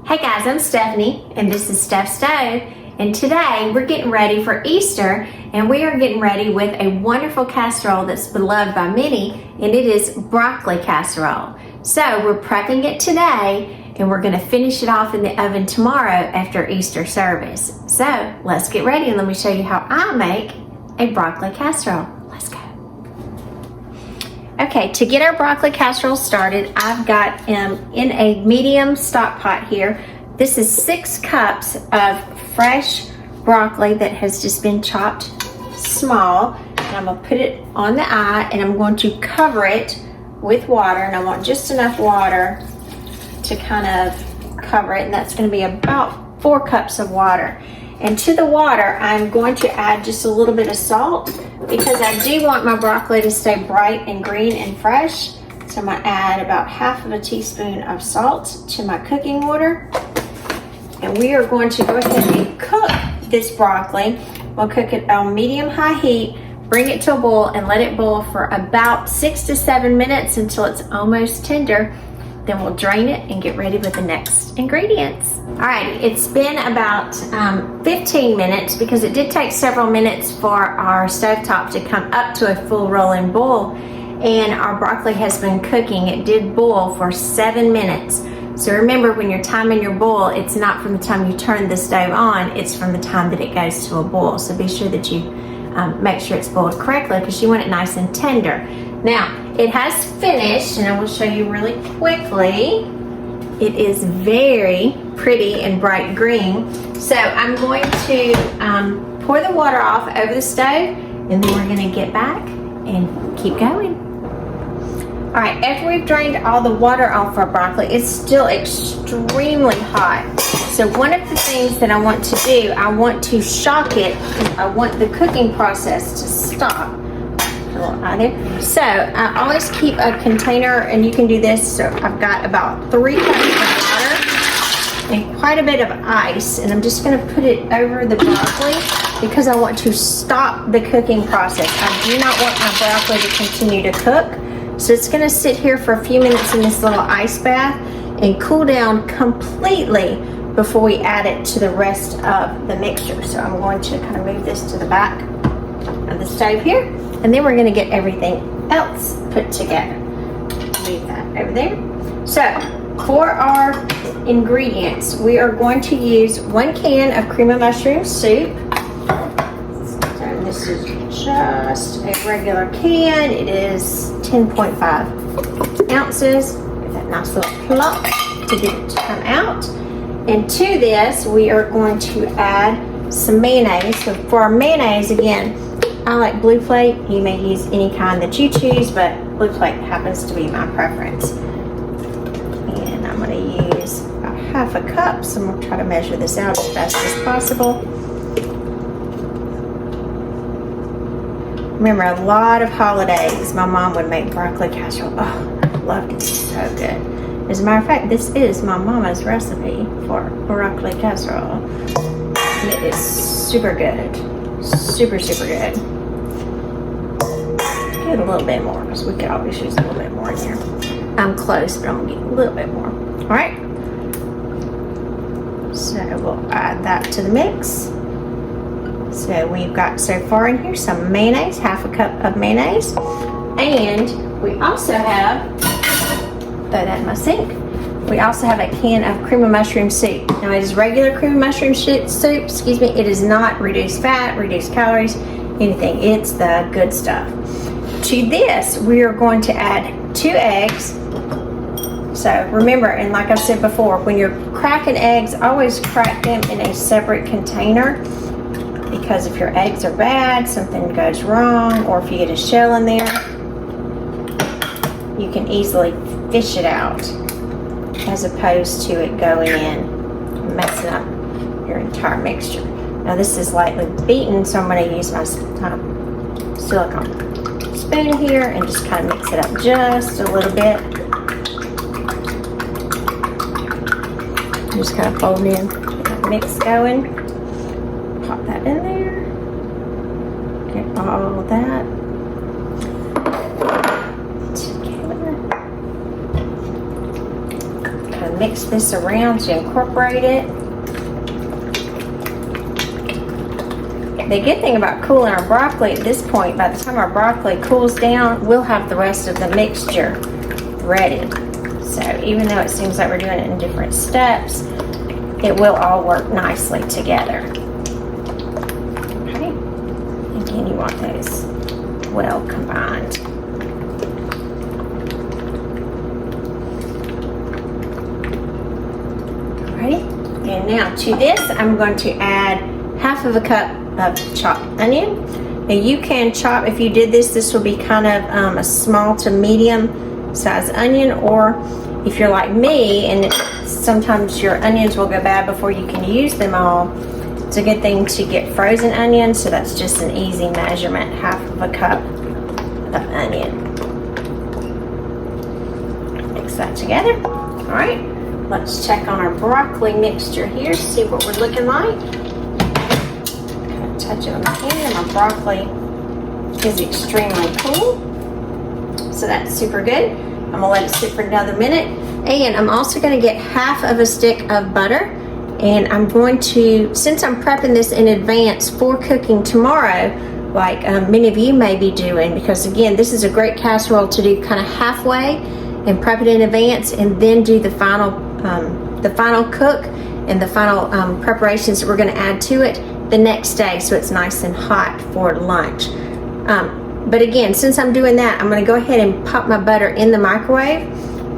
Hey guys, I'm Stephanie and this is Steph Stove, and today we're getting ready for Easter and we are getting ready with a wonderful casserole that's beloved by many, and it is broccoli casserole. So we're prepping it today and we're going to finish it off in the oven tomorrow after Easter service. So let's get ready and let me show you how I make a broccoli casserole. Let's go. Okay, to get our broccoli casserole started, I've got in a medium stock pot here. This is 6 cups of fresh broccoli that has just been chopped small. And I'm going to put it on the eye and I'm going to cover it with water. And I want just enough water to kind of cover it. And that's going to be about 4 cups of water. And to the water, I'm going to add just a little bit of salt because I do want my broccoli to stay bright and green and fresh. So I'm going to add about half of a teaspoon of salt to my cooking water. And we are going to go ahead and cook this broccoli. We'll cook it on medium-high heat, bring it to a boil, and let it boil for about 6 to 7 minutes until it's almost tender. Then we'll drain it and get ready with the next ingredients. Alright, it's been about 15 minutes because it did take several minutes for our stovetop to come up to a full rolling boil, and our broccoli has been cooking. It did boil for 7 minutes. So remember, when you're timing your boil, it's not from the time you turn the stove on, it's from the time that it goes to a boil. So be sure that you make sure it's boiled correctly because you want it nice and tender. Now, it has finished, and I will show you really quickly. It is very pretty and bright green. So I'm going to pour the water off over the stove, and then we're going to get back and keep going. All right, after we've drained all the water off our broccoli, it's still extremely hot. So one of the things that I want to do, I want to shock it. I want the cooking process to stop. So I always keep a container, and you can do this. So I've got about 3 cups of water and quite a bit of ice, and I'm just going to put it over the broccoli because I want to stop the cooking process. I do not want my broccoli to continue to cook. So it's going to sit here for a few minutes in this little ice bath and cool down completely before we add it to the rest of the mixture. So I'm going to kind of move this to the back of the stove here, and then we're going to get everything else put together. Leave that over there. So for our ingredients, we are going to use 1 can of cream of mushroom soup. So this is just a regular can. It is 10.5 ounces. Give that nice little plop to get it to come out. And to this, we are going to add some mayonnaise. So for our mayonnaise, again, I like Blue Plate. You may use any kind that you choose, but Blue Plate happens to be my preference. And I'm going to use about half a cup, so I'm going to try to measure this out as fast as possible. Remember, a lot of holidays, my mom would make broccoli casserole. Oh, I loved it. So good. As a matter of fact, this is my mama's recipe for broccoli casserole. And it is super good. Super, super good. Get a little bit more because we could always use a little bit more in here. I'm close, but I'm going to get a little bit more. All right. So we'll add that to the mix. So we've got so far in here some mayonnaise, half a cup of mayonnaise. And we also have, throw that in my sink, we also have a can of cream of mushroom soup. Now it is regular cream of mushroom soup, excuse me. It is not reduced fat, reduced calories, anything. It's the good stuff. To this, we are going to add 2 eggs. So remember, and like I said before, when you're cracking eggs, always crack them in a separate container. Because if your eggs are bad, something goes wrong, or if you get a shell in there, you can easily fish it out, as opposed to it going in and messing up your entire mixture. Now this is lightly beaten, so I'm going to use my silicone spoon here and just kind of mix it up just a little bit. Just kind of fold in, get that mix going. Pop that in there. Get all of that together. kind of mix this around to incorporate it. The good thing about cooling our broccoli at this point, by the time our broccoli cools down, we'll have the rest of the mixture ready. So even though it seems like we're doing it in different steps, it will all work nicely together. Okay, again, you want those well combined. Alrighty, and now to this, I'm going to add half of a cup of chopped onion. Now you can chop, if you did this will be kind of a small to medium size onion, or if you're like me and sometimes your onions will go bad before you can use them all, it's a good thing to get frozen onions, so that's just an easy measurement, half of a cup of onion. Mix that together. All right, let's check on our broccoli mixture here, see what we're looking like. Touch it on my hand. My broccoli is extremely cool, so that's super good. I'm gonna let it sit for another minute, and I'm also going to get half of a stick of butter, and I'm going to, since I'm prepping this in advance for cooking tomorrow, like many of you may be doing, because again, this is a great casserole to do kind of halfway and prep it in advance, and then do the final cook and the final preparations that we're going to add to it the next day, so it's nice and hot for lunch. But again, since I'm doing that, I'm going to go ahead and pop my butter in the microwave.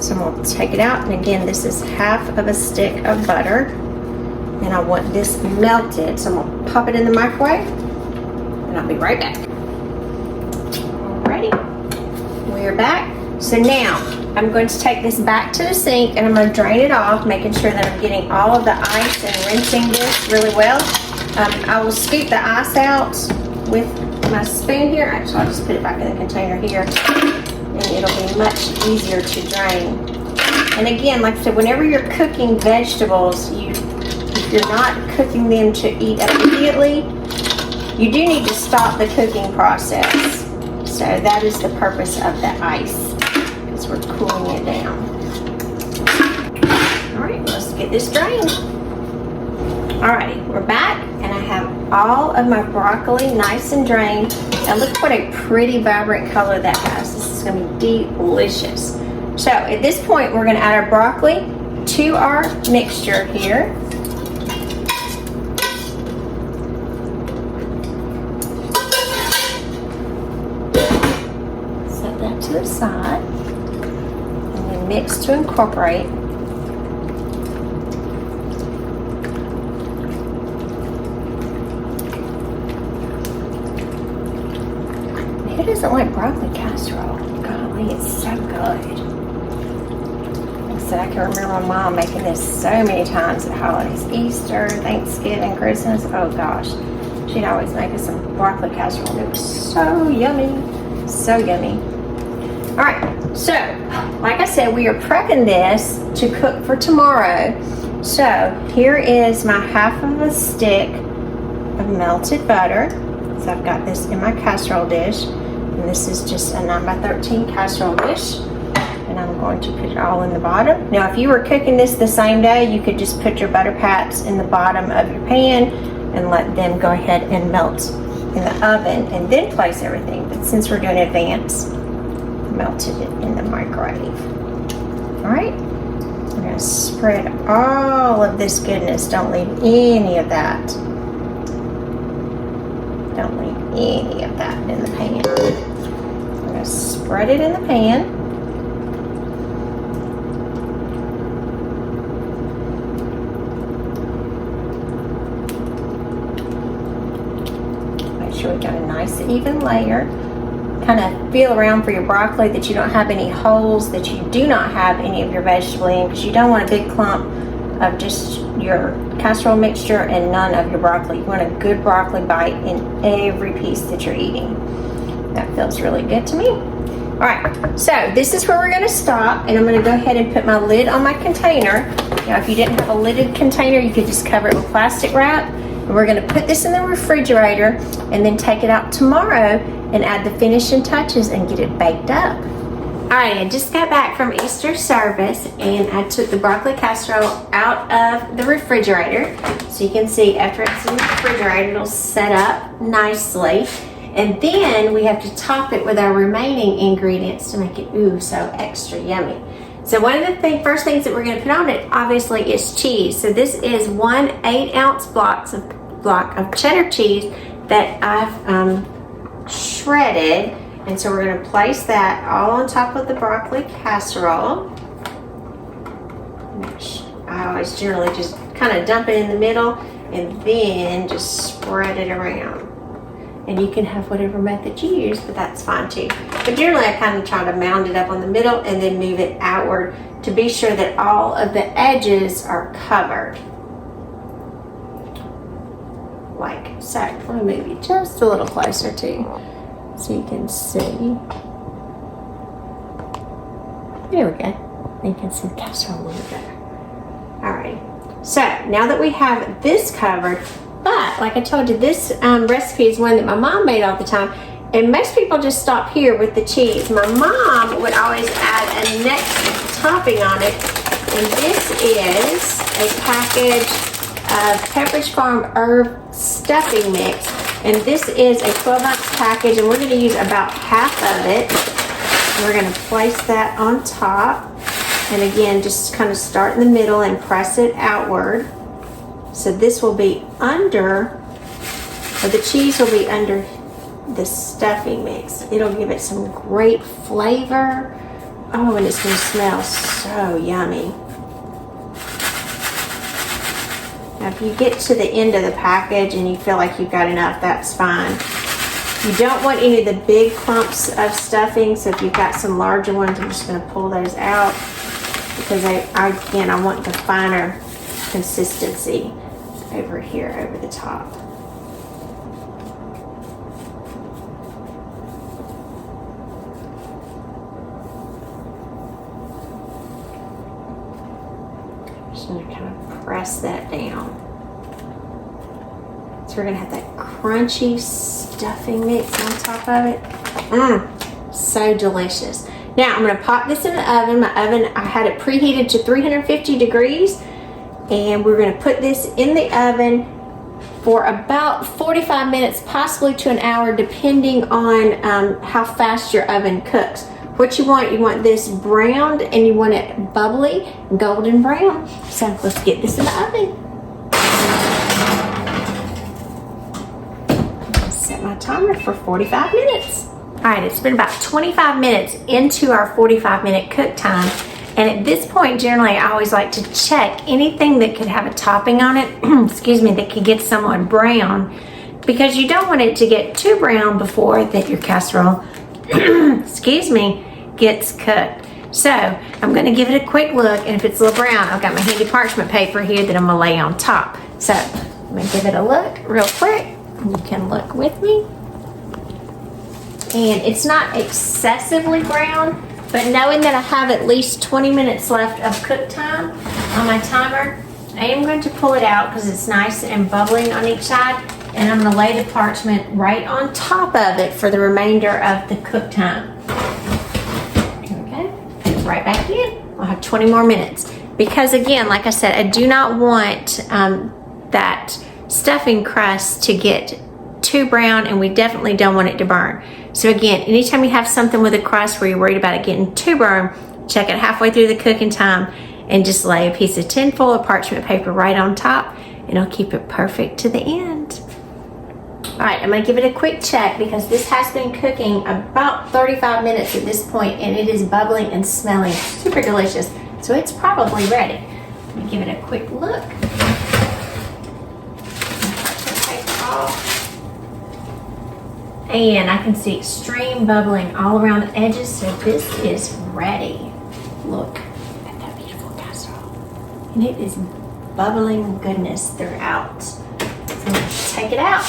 So I'm going to take it out, and again, this is half of a stick of butter, and I want this melted, so I'm going to pop it in the microwave, and I'll be right back. Alrighty, we're back. So now I'm going to take this back to the sink, and I'm going to drain it off, making sure that I'm getting all of the ice and rinsing this really well. I will scoop the ice out with my spoon here. Actually, I'll just put it back in the container here, and it'll be much easier to drain. And again, like I said, whenever you're cooking vegetables, if you're not cooking them to eat immediately, you do need to stop the cooking process. So that is the purpose of the ice, because we're cooling it down. All right, let's get this drained. Alrighty, we're back, and I have all of my broccoli nice and drained. Now look what a pretty vibrant color that has. This is going to be delicious. So at this point, we're going to add our broccoli to our mixture here. Set that to the side, and then mix to incorporate. Who doesn't like broccoli casserole? Golly, it's so good. Like I said, I can remember my mom making this so many times at holidays. Easter, Thanksgiving, Christmas. Oh gosh. She'd always make us some broccoli casserole. It was so yummy. So yummy. Alright, so like I said, we are prepping this to cook for tomorrow. So here is my half of a stick of melted butter. So I've got this in my casserole dish, and this is just a 9x13 casserole dish, and I'm going to put it all in the bottom. Now if you were cooking this the same day, you could just put your butter pats in the bottom of your pan and let them go ahead and melt in the oven, and then place everything. But since we're doing advance, melted it in the microwave. Alright, I'm going to spread all of this goodness. Don't leave any of that. Don't leave any of that in the pan. I'm going to spread it in the pan. Make sure we've got a nice even layer. Kind of feel around for your broccoli that you don't have any holes, that you do not have any of your vegetable in, because you don't want a big clump of just your casserole mixture and none of your broccoli. You want a good broccoli bite in every piece that you're eating. That feels really good to me. All right, so this is where we're going to stop, and I'm going to go ahead and put my lid on my container. Now, if you didn't have a lidded container, you could just cover it with plastic wrap. And we're going to put this in the refrigerator and then take it out tomorrow and add the finishing touches and get it baked up. Alright, I just got back from Easter service and I took the broccoli casserole out of the refrigerator. So you can see after it's in the refrigerator, it'll set up nicely. And then we have to top it with our remaining ingredients to make it, ooh, so extra yummy. So one of the first things that we're going to put on it, obviously, is cheese. So this is 1 8-ounce block of cheddar cheese that I've shredded. And so we're going to place that all on top of the broccoli casserole, which I always generally just kind of dump it in the middle and then just spread it around. And you can have whatever method you use, but that's fine too. But generally I kind of try to mound it up on the middle and then move it outward to be sure that all of the edges are covered. Like so. Let me move you just a little closer too, so you can see. There we go. You can see the casserole a little better. Alright. So now that we have this covered, but like I told you, this recipe is one that my mom made all the time, and most people just stop here with the cheese. My mom would always add a next topping on it, and this is a package of Pepperidge Farm herb stuffing mix, and this is a 12-ounce package, and we're going to use about half of it. We're going to place that on top, and again, just kind of start in the middle and press it outward. So this will be under, or the cheese will be under the stuffing mix. It'll give it some great flavor. Oh, and it's going to smell so yummy. Now, if you get to the end of the package and you feel like you've got enough, that's fine. You don't want any of the big clumps of stuffing, so if you've got some larger ones, I'm just going to pull those out because I want the finer consistency over here, over the top. Just going to kind of press that down. So we're going to have that crunchy stuffing mix on top of it. So delicious. Now I'm going to pop this in the oven. My oven, I had it preheated to 350 degrees. And we're going to put this in the oven for about 45 minutes, possibly to an hour, depending on how fast your oven cooks. What you want this browned, and you want it bubbly, golden brown. So let's get this in the oven. Set my timer for 45 minutes. All right, it's been about 25 minutes into our 45-minute cook time. And at this point, generally, I always like to check anything that could have a topping on it, excuse me, that could get somewhat brown, because you don't want it to get too brown before that your casserole, excuse me, gets cooked. So I'm going to give it a quick look, and if it's a little brown, I've got my handy parchment paper here that I'm going to lay on top. So I'm going to give it a look real quick. You can look with me. And it's not excessively brown, but knowing that I have at least 20 minutes left of cook time on my timer, I am going to pull it out because it's nice and bubbling on each side, and I'm going to lay the parchment right on top of it for the remainder of the cook time. Okay, right back in. I'll have 20 more minutes because, again, like I said, I do not want that stuffing crust to get too brown, and we definitely don't want it to burn. So again, anytime you have something with a crust where you're worried about it getting too burned, check it halfway through the cooking time and just lay a piece of tin foil or parchment paper right on top, and it'll keep it perfect to the end. All right, I'm gonna give it a quick check because this has been cooking about 35 minutes at this point, and it is bubbling and smelling super delicious. So it's probably ready. Let me give it a quick look. Parchment paper off. And I can see extreme bubbling all around the edges, so this is ready. Look at that beautiful casserole. And it is bubbling goodness throughout. So I'm going to take it out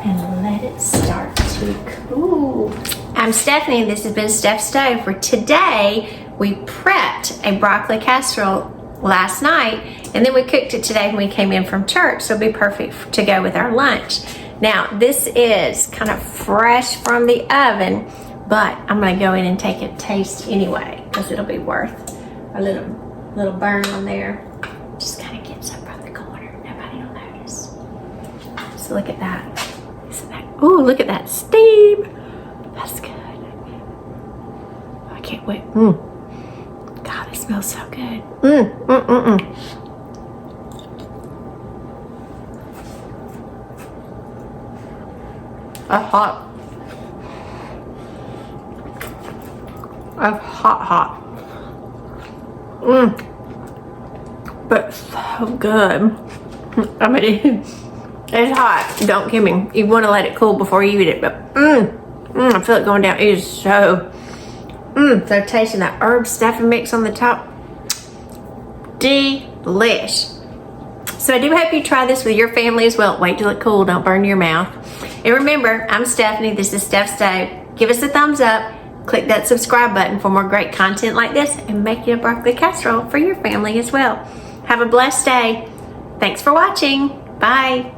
and let it start to cool. I'm Stephanie, and this has been Steph Stove, where today we prepped a broccoli casserole last night, and then we cooked it today when we came in from church, so it'll be perfect to go with our lunch. Now, this is kind of fresh from the oven. but I'm gonna go in and take a taste anyway, because it'll be worth a little burn on there. Just kind of get some from the corner. Nobody will notice. So look at that. Isn't that? Ooh, look at that steam. That's good. I can't wait. God, it smells so good. That's hot. That's hot. But so good. I mean, it's hot. Don't give me. You want to let it cool before you eat it. But I feel it going down. It is so. So tasting that herb stuffing mix on the top. Delish. So I do hope you try this with your family as well. Wait till it cool. Don't burn your mouth. And remember, I'm Stephanie. This is Steph Stove. Give us a thumbs up. Click that subscribe button for more great content like this, and make it a broccoli casserole for your family as well. Have a blessed day. Thanks for watching. Bye.